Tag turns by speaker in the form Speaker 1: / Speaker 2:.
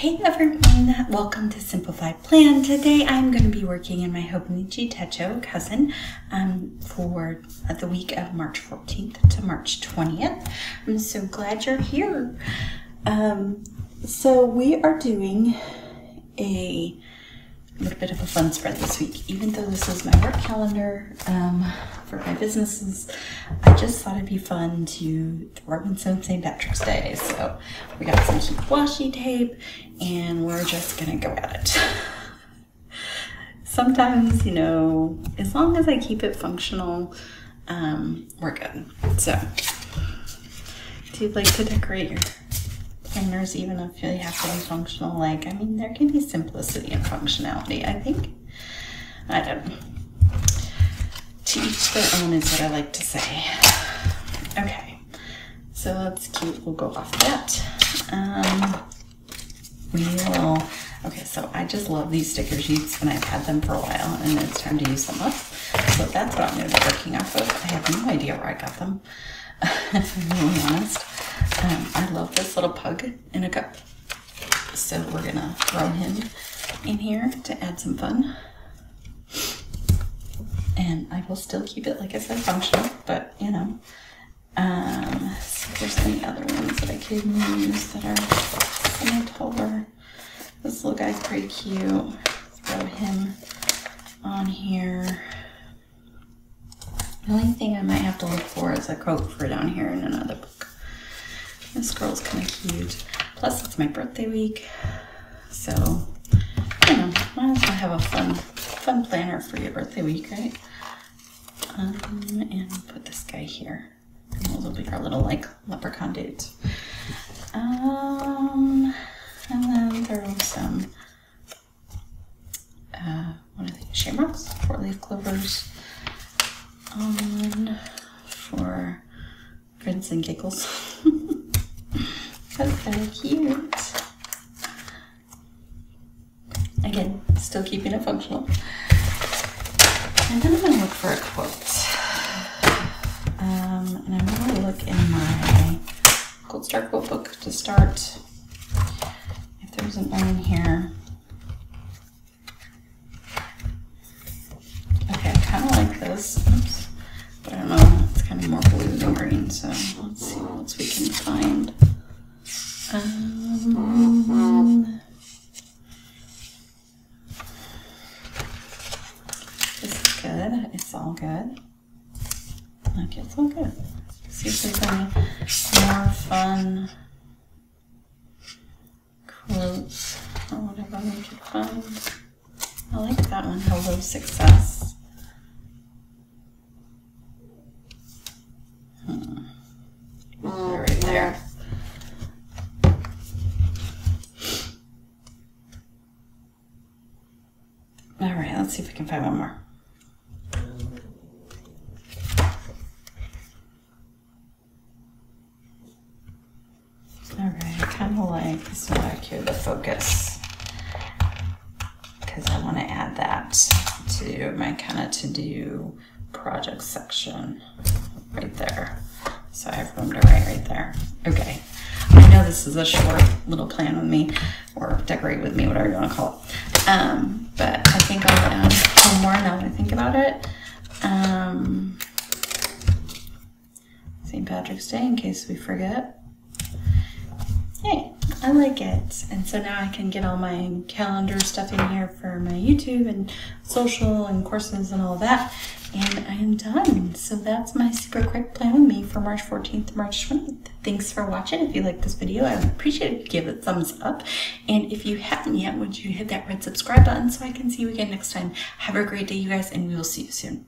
Speaker 1: Hey everyone, welcome to Simplified Plan. Today I'm going to be working in my Hobonichi Techo cousin for the week of March 14th to March 20th. I'm so glad you're here. So we are doing a little bit of a fun spread this week. Even though this is my work calendar for my businesses, I just thought it'd be fun to throw in some St. Patrick's Day. So we got some cute washi tape and we're just gonna go at it. Sometimes, you know, as long as I keep it functional, we're good. So, do you like to decorate your planners even if they have to be functional? Like, I mean, there can be simplicity and functionality, I think. I don't know. To each their own is what I like to say. Okay, so that's cute. We'll go off that. Okay, so I just love these sticker sheets and I've had them for a while and it's time to use them up. So that's what I'm going to be working off of. I have no idea where I got them, if I'm really honest. I love this little pug in a cup. So we're going to throw him in here to add some fun. And I will still keep it, like I said, functional, but you know. See if there's any other ones that I could use that are semi-taller. This little guy's pretty cute. Throw him on here. The only thing I might have to look for is a quote for down here in another book. This girl's kind of cute. Plus, it's my birthday week, so you know, might as well have a fun planner for your birthday week, right? And put this guy here. And those will be our little like leprechaun dudes. And then throw some what are they? Shamrocks, 4-leaf clovers on for grins and giggles. That's very cute. Again, still keeping it functional. And then I'm going to look for a quote. And I'm going to look in my Gold Star quote book to start. If there isn't one in here. Okay, I kind of like this. Oops. But I don't know, it's kind of more blue than green, so let's see what else we can find. This is good. It's all good. Okay, it's all good. Let's see if there's any more fun quotes or whatever we could find. I like that one. Hello, success. Right there. All right, let's see if we can find one more. All right, I kind of like this one back here, the focus, because I want to add that to my kind of to-do project section right there. So I have room to write right there. Okay, I know this is a short little plan with me, or decorate with me, whatever you want to call it. But I think I'll add one more now that I think about it. St. Patrick's Day, in case we forget. Yay, I like it. And so now I can get all my calendar stuff in here for my YouTube and social and courses and all that. And I am done. So that's my super quick plan with me for March 14th to March 20th. Thanks for watching. If you like this video, I would appreciate it if you give it a thumbs up. And if you haven't yet, would you hit that red subscribe button so I can see you again next time. Have a great day, you guys, and we will see you soon.